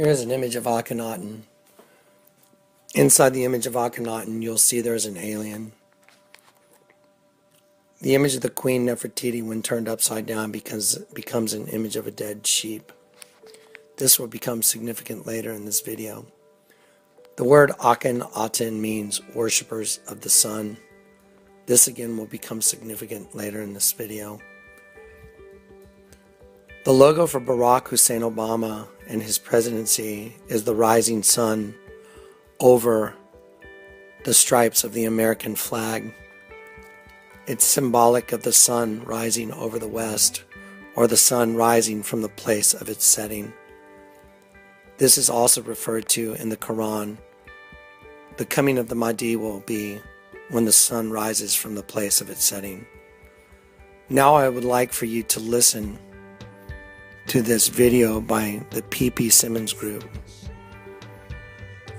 Here is an image of Akhenaten. Inside the image of Akhenaten, you'll see there's an alien. The image of the Queen Nefertiti, when turned upside down, becomes an image of a dead sheep. This will become significant later in this video. The word Akhenaten means worshippers of the sun. This again will become significant later in this video. The logo for Barack Hussein Obama and his presidency is the rising sun over the stripes of the American flag. It's symbolic of the sun rising over the west, or the sun rising from the place of its setting. This is also referred to in the Quran. The coming of the Mahdi will be when the sun rises from the place of its setting. Now I would like for you to listen to this video by the P.P. Simmons Group,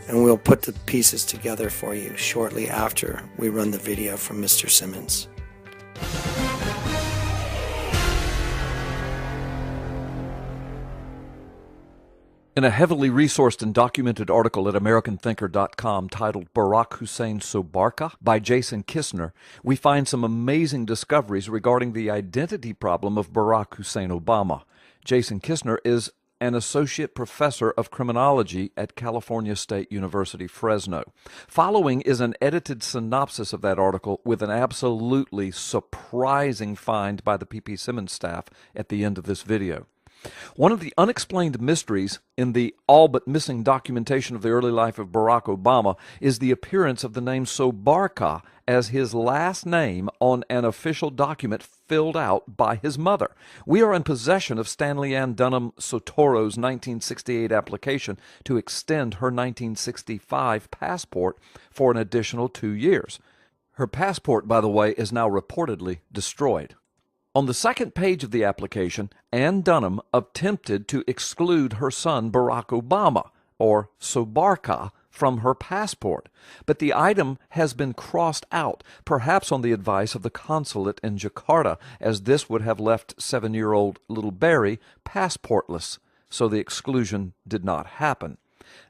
and we'll put the pieces together for you shortly after we run the video from Mr. Simmons. In a heavily resourced and documented article at AmericanThinker.com titled Barack Hussein Sobarka by Jason Kistner, we find some amazing discoveries regarding the identity problem of Barack Hussein Obama. Jason Kistner is an associate professor of criminology at California State University, Fresno. Following is an edited synopsis of that article with an absolutely surprising find by the P.P. Simmons staff at the end of this video. One of the unexplained mysteries in the all-but-missing documentation of the early life of Barack Obama is the appearance of the name Sobarka as his last name on an official document filled out by his mother. We are in possession of Stanley Ann Dunham Sotoro's 1968 application to extend her 1965 passport for an additional 2 years. Her passport, by the way, is now reportedly destroyed. On the second page of the application, Ann Dunham attempted to exclude her son Barack Obama, or Sobarka, from her passport, but the item has been crossed out, perhaps on the advice of the consulate in Jakarta, as this would have left 7-year-old little Barry passportless, so the exclusion did not happen.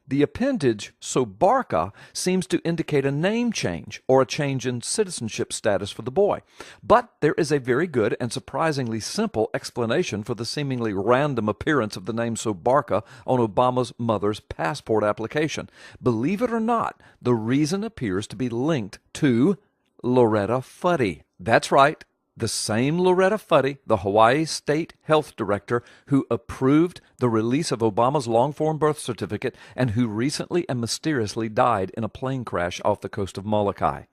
The appendage Sobarka seems to indicate a name change or a change in citizenship status for the boy. But there is a very good and surprisingly simple explanation for the seemingly random appearance of the name Sobarka on Obama's mother's passport application. Believe it or not, the reason appears to be linked to Loretta Fuddy. That's right. The same Loretta Fuddy, the Hawaii State Health Director who approved the release of Obama's long-form birth certificate and who recently and mysteriously died in a plane crash off the coast of Molokai.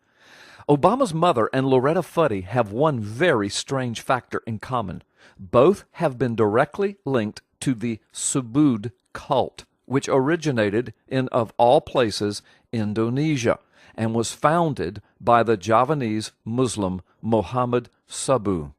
Obama's mother and Loretta Fuddy have one very strange factor in common. Both have been directly linked to the Subud cult, which originated in, of all places, Indonesia, and was founded by the Javanese Muslim Muhammad Sabu.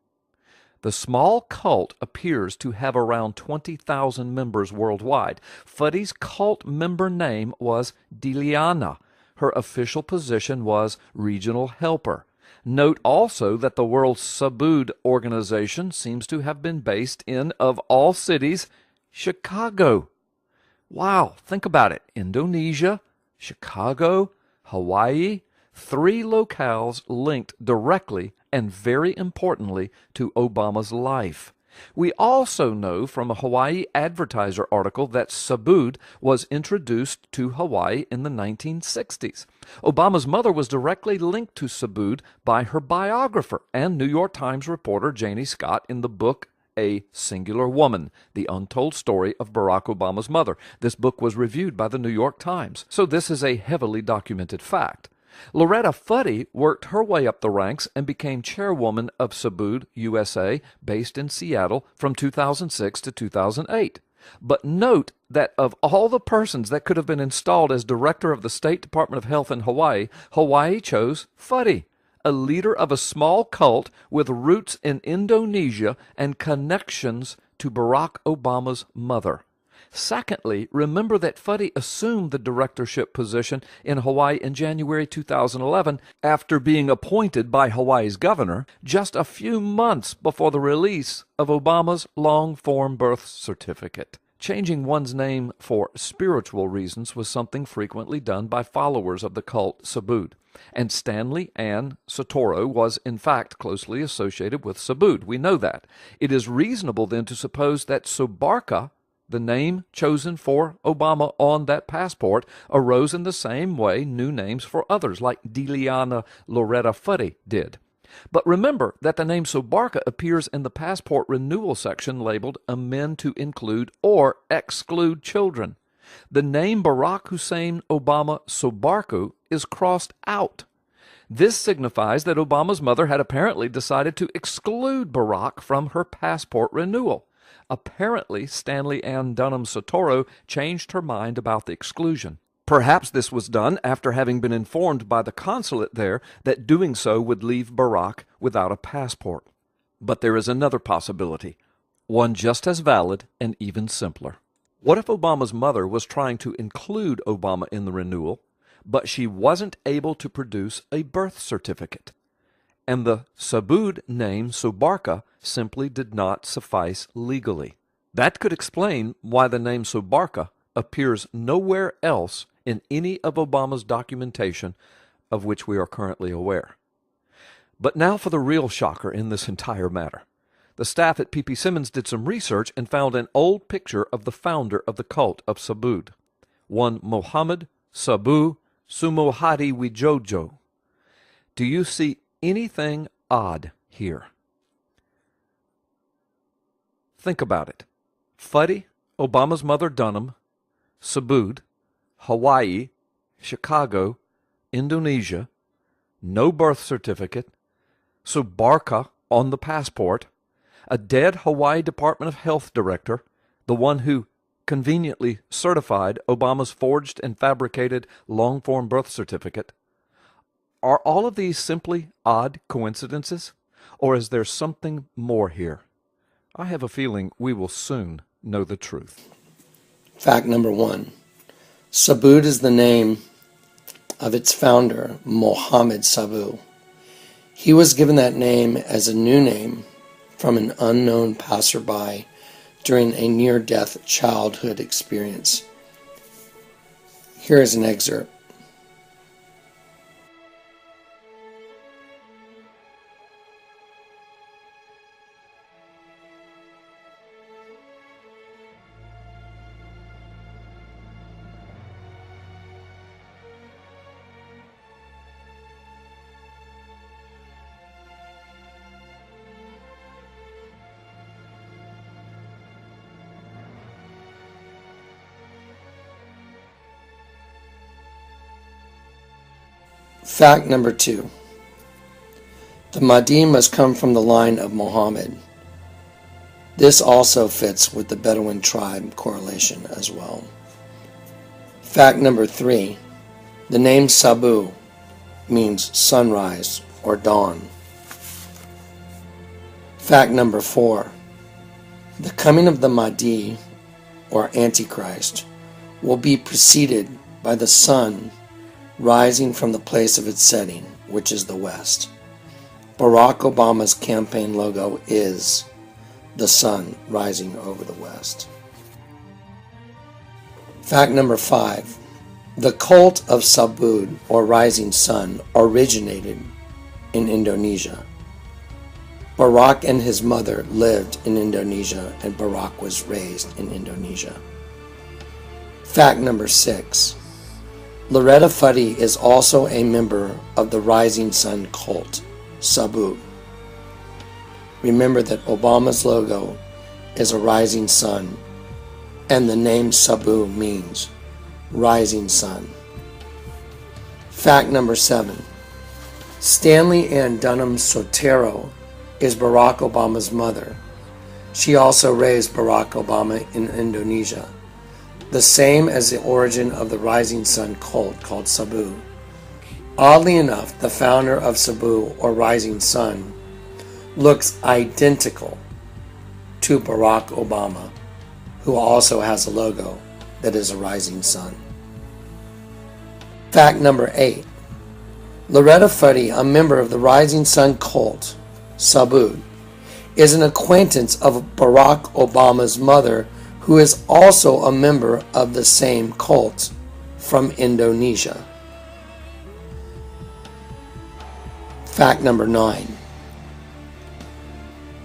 The small cult appears to have around 20,000 members worldwide. Fuddy's cult member name was Diliana. Her official position was regional helper. Note also that the World Subud organization seems to have been based in, of all cities, Chicago. Wow, think about it. Indonesia, Chicago, Hawaii, 3 locales linked directly and very importantly to Obama's life. We also know from a Hawaii Advertiser article that Subud was introduced to Hawaii in the 1960s. Obama's mother was directly linked to Subud by her biographer and New York Times reporter Janie Scott in the book A Singular Woman, The Untold Story of Barack Obama's Mother. This book was reviewed by the New York Times, so this is a heavily documented fact. Loretta Fuddy worked her way up the ranks and became chairwoman of Subud USA, based in Seattle, from 2006 to 2008. But note that of all the persons that could have been installed as director of the State Department of Health in Hawaii, Hawaii chose Fuddy, a leader of a small cult with roots in Indonesia and connections to Barack Obama's mother. Secondly, remember that Fuddy assumed the directorship position in Hawaii in January 2011 after being appointed by Hawaii's governor just a few months before the release of Obama's long-form birth certificate. Changing one's name for spiritual reasons was something frequently done by followers of the cult Subud, and Stanley Ann Sotoro was in fact closely associated with Subud. We know that. It is reasonable then to suppose that Sobarka, the name chosen for Obama on that passport, arose in the same way new names for others, like Diliana Loretta Fuddy did. But remember that the name Sobarka appears in the passport renewal section labeled Amend to Include or Exclude Children. The name Barack Hussein Obama Sobarku is crossed out. This signifies that Obama's mother had apparently decided to exclude Barack from her passport renewal. Apparently, Stanley Ann Dunham Sotoro changed her mind about the exclusion. Perhaps this was done after having been informed by the consulate there that doing so would leave Barack without a passport. But there is another possibility, one just as valid and even simpler. What if Obama's mother was trying to include Obama in the renewal, but she wasn't able to produce a birth certificate, and the Subud name Sobarka simply did not suffice legally? That could explain why the name Sobarka appears nowhere else in any of Obama's documentation of which we are currently aware. But now for the real shocker in this entire matter. The staff at P.P. Simmons did some research and found an old picture of the founder of the cult of Subud, one Muhammad Sabu Sumohadi Wijojo. Do you see anything odd here? Think about it. Fuddy, Obama's mother Dunham, Subud, Hawaii, Chicago, Indonesia, no birth certificate, Sobarka on the passport, a dead Hawaii Department of Health director, the one who conveniently certified Obama's forged and fabricated long-form birth certificate. Are all of these simply odd coincidences, or is there something more here? I have a feeling we will soon know the truth. Fact number 1. Subud is the name of its founder, Mohammed Sabu. He was given that name as a new name from an unknown passerby during a near-death childhood experience. Here is an excerpt. Fact number 2. The Mahdi must come from the line of Muhammad. This also fits with the Bedouin tribe correlation as well. Fact number 3. The name Sabu means sunrise or dawn. Fact number 4. The coming of the Mahdi, or Antichrist, will be preceded by the sun rising from the place of its setting, which is the west. Barack Obama's campaign logo is the sun rising over the west. Fact number 5. The cult of Subud, or rising sun, originated in Indonesia. Barack and his mother lived in Indonesia, and Barack was raised in Indonesia. Fact number 6. Loretta Fuddy is also a member of the Rising Sun cult, Subud. Remember that Obama's logo is a rising sun, and the name Sabu means rising sun. Fact number 7. Stanley Ann Dunham Sotero is Barack Obama's mother. She also raised Barack Obama in Indonesia, the same as the origin of the Rising Sun cult called Sabu. Oddly enough, the founder of Sabu, or Rising Sun, looks identical to Barack Obama, who also has a logo that is a rising sun. Fact number 8. Loretta Fuddy, a member of the Rising Sun cult, Subud, is an acquaintance of Barack Obama's mother, who is also a member of the same cult from Indonesia. Fact number 9.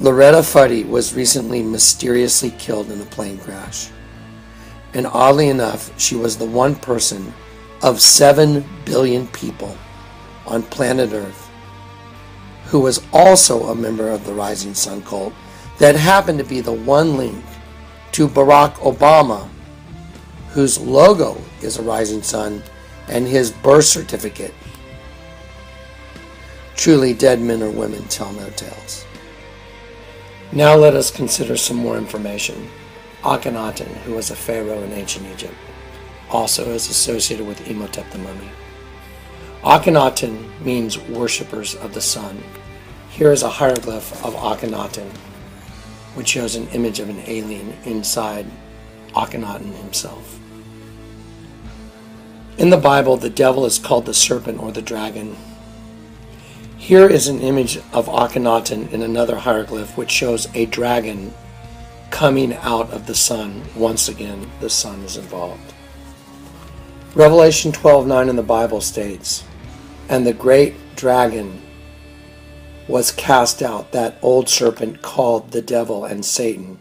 Loretta Fuddy was recently mysteriously killed in a plane crash. And oddly enough, she was the one person of 7 billion people on planet Earth who was also a member of the Rising Sun cult that happened to be the one link to Barack Obama, whose logo is a rising sun, and his birth certificate. Truly, dead men or women tell no tales. Now let us consider some more information. Akhenaten, who was a pharaoh in ancient Egypt, also is associated with Imhotep the mummy. Akhenaten means worshippers of the sun. Here is a hieroglyph of Akhenaten, which shows an image of an alien inside Akhenaten himself. In the Bible, the devil is called the serpent or the dragon. Here is an image of Akhenaten in another hieroglyph, which shows a dragon coming out of the sun. Once again, the sun is involved. Revelation 12:9 in the Bible states, "And the great dragon was cast out, that old serpent called the devil and Satan,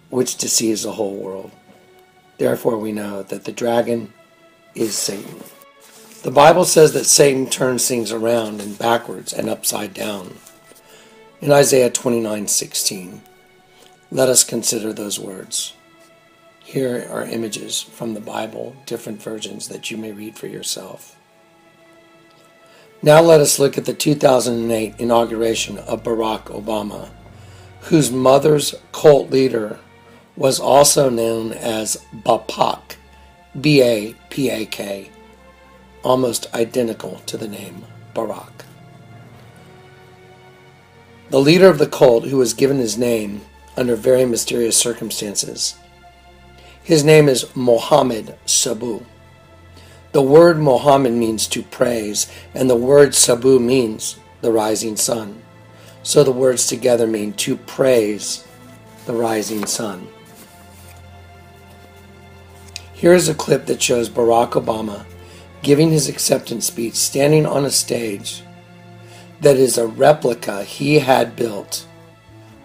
which deceives the whole world." Therefore we know that the dragon is Satan. The Bible says that Satan turns things around and backwards and upside down. In Isaiah 29:16, let us consider those words. Here are images from the Bible, different versions that you may read for yourself. Now let us look at the 2008 inauguration of Barack Obama, whose mother's cult leader was also known as Bapak, B-A-P-A-K, almost identical to the name Barack. The leader of the cult, who was given his name under very mysterious circumstances, his name is Mohammed Sabu. The word Mohammed means to praise, and the word Sabu means the rising sun. So the words together mean to praise the rising sun. Here is a clip that shows Barack Obama giving his acceptance speech, standing on a stage that is a replica he had built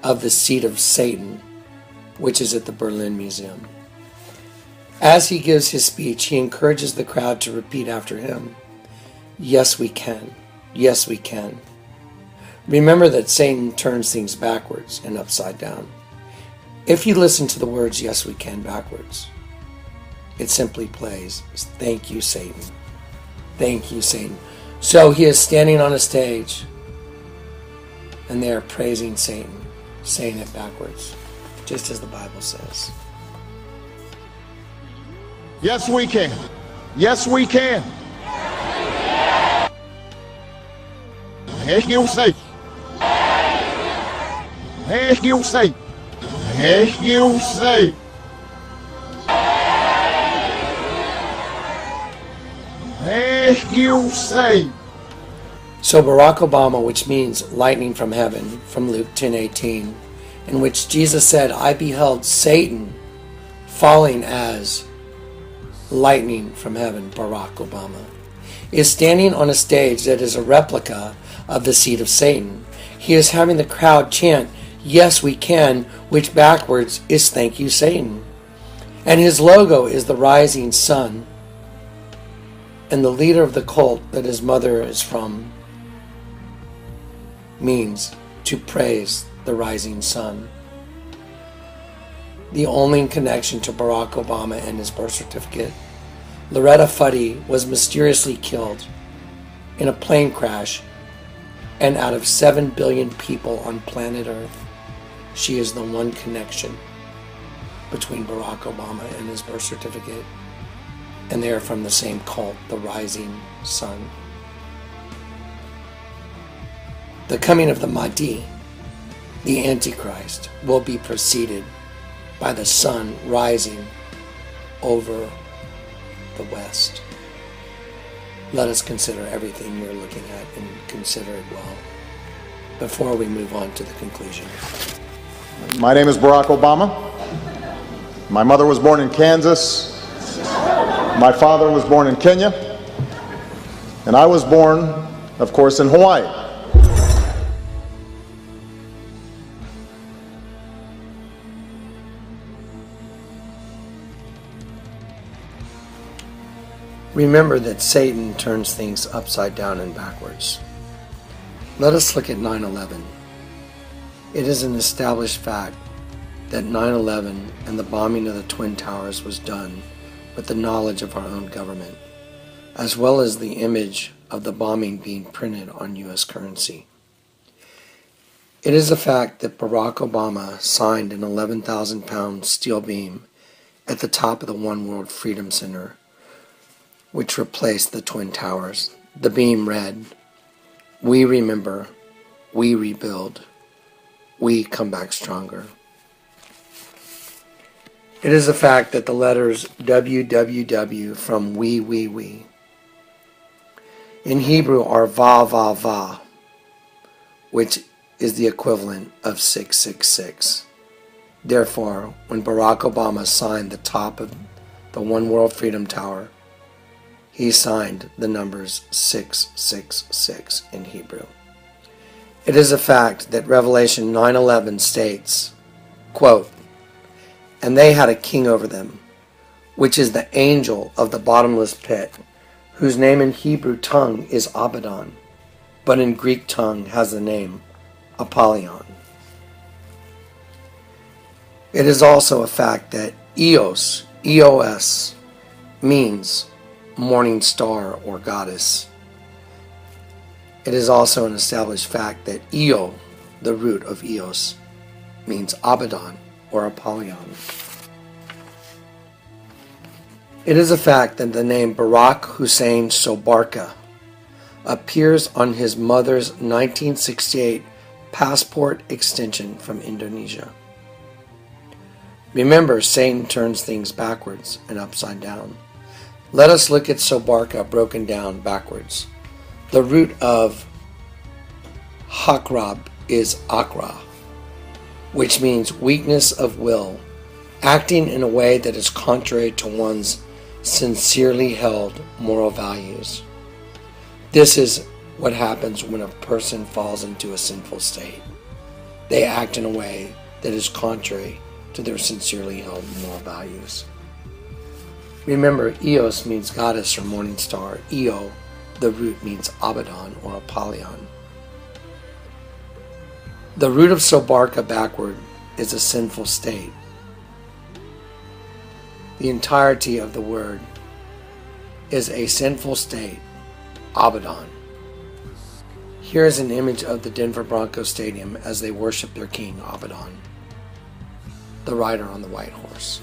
of the seat of Satan, which is at the Berlin Museum. As he gives his speech, he encourages the crowd to repeat after him, "Yes, we can. Yes, we can." Remember that Satan turns things backwards and upside down. If you listen to the words "Yes, we can" backwards, it simply plays, "Thank you, Satan. Thank you, Satan." So he is standing on a stage, and they are praising Satan, saying it backwards, just as the Bible says. Yes, we can. Yes, we can. Heck you say. Heck you say. Heck you say. Heck you say. So Barack Obama, which means lightning from heaven, from Luke 10:18, in which Jesus said, "I beheld Satan falling as lightning from heaven," Barack Obama is standing on a stage that is a replica of the seat of Satan. He is having the crowd chant, "Yes, we can," which backwards is "Thank you, Satan." And his logo is the rising sun. And the leader of the cult that his mother is from means to praise the rising sun. The only connection to Barack Obama and his birth certificate, Loretta Fuddy was mysteriously killed in a plane crash, and out of 7 billion people on planet Earth, she is the one connection between Barack Obama and his birth certificate, and they are from the same cult, the Rising Sun. The coming of the Mahdi, the Antichrist, will be preceded by the sun rising over the west. Let us consider everything you're looking at and consider it well before we move on to the conclusion. My name is Barack Obama. My mother was born in Kansas. My father was born in Kenya. And I was born, of course, in Hawaii. Remember that Satan turns things upside down and backwards. Let us look at 9/11. It is an established fact that 9/11 and the bombing of the Twin Towers was done with the knowledge of our own government, as well as the image of the bombing being printed on U.S. currency. It is a fact that Barack Obama signed an 11,000-pound steel beam at the top of the One World Freedom Center, which replaced the Twin Towers. The beam read, "We remember, we rebuild, we come back stronger." It is a fact that the letters WWW from we in Hebrew are va va va, which is the equivalent of 666. Therefore, when Barack Obama signed the top of the One World Freedom Tower, he signed the numbers 666 in Hebrew. It is a fact that Revelation 9:11 states, quote, "And they had a king over them, which is the angel of the bottomless pit, whose name in Hebrew tongue is Abaddon, but in Greek tongue has the name Apollyon." It is also a fact that Eos, E-O-S, means morning star or goddess. It is also an established fact that Eo, the root of Eos, means Abaddon or Apollyon. It is a fact that the name Barack Hussein Sobarka appears on his mother's 1968 passport extension from Indonesia. Remember, Satan turns things backwards and upside down. Let us look at Sobarka broken down backwards. The root of Hakrab is Akra, which means weakness of will, acting in a way that is contrary to one's sincerely held moral values. This is what happens when a person falls into a sinful state. They act in a way that is contrary to their sincerely held moral values. Remember, Eos means goddess or morning star. Eo, the root, means Abaddon or Apollyon. The root of Sobarka backward is a sinful state. The entirety of the word is a sinful state, Abaddon. Here is an image of the Denver Broncos Stadium as they worship their king, Abaddon, the rider on the white horse.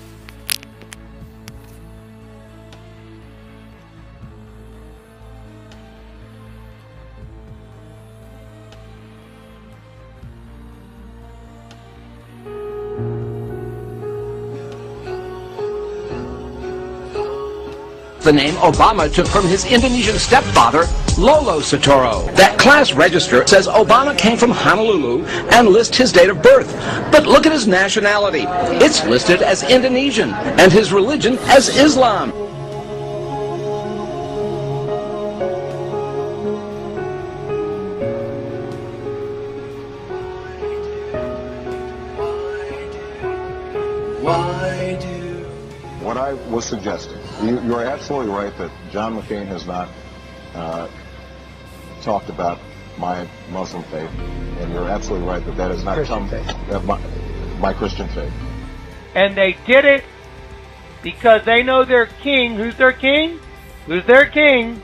The name Obama took from his Indonesian stepfather, Lolo Sotoro. That class register says Obama came from Honolulu and lists his date of birth. But look at his nationality. It's listed as Indonesian and his religion as Islam. What I was suggesting, you're absolutely right that John McCain has not talked about my Muslim faith, and you're absolutely right that that has not Christian come my Christian faith. And they did it because they know their king. Who's their king? Who's their king?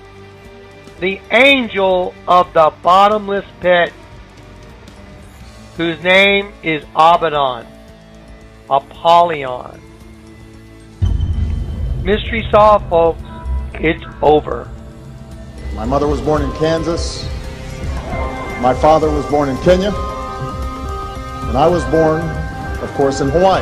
The angel of the bottomless pit, whose name is Abaddon, Apollyon. Mystery solved, folks. It's over. My mother was born in Kansas. My father was born in Kenya. And I was born, of course, in Hawaii.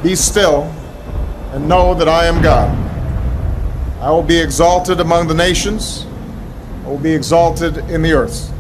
Be still and know that I am God. I will be exalted among the nations. will be exalted in the earth.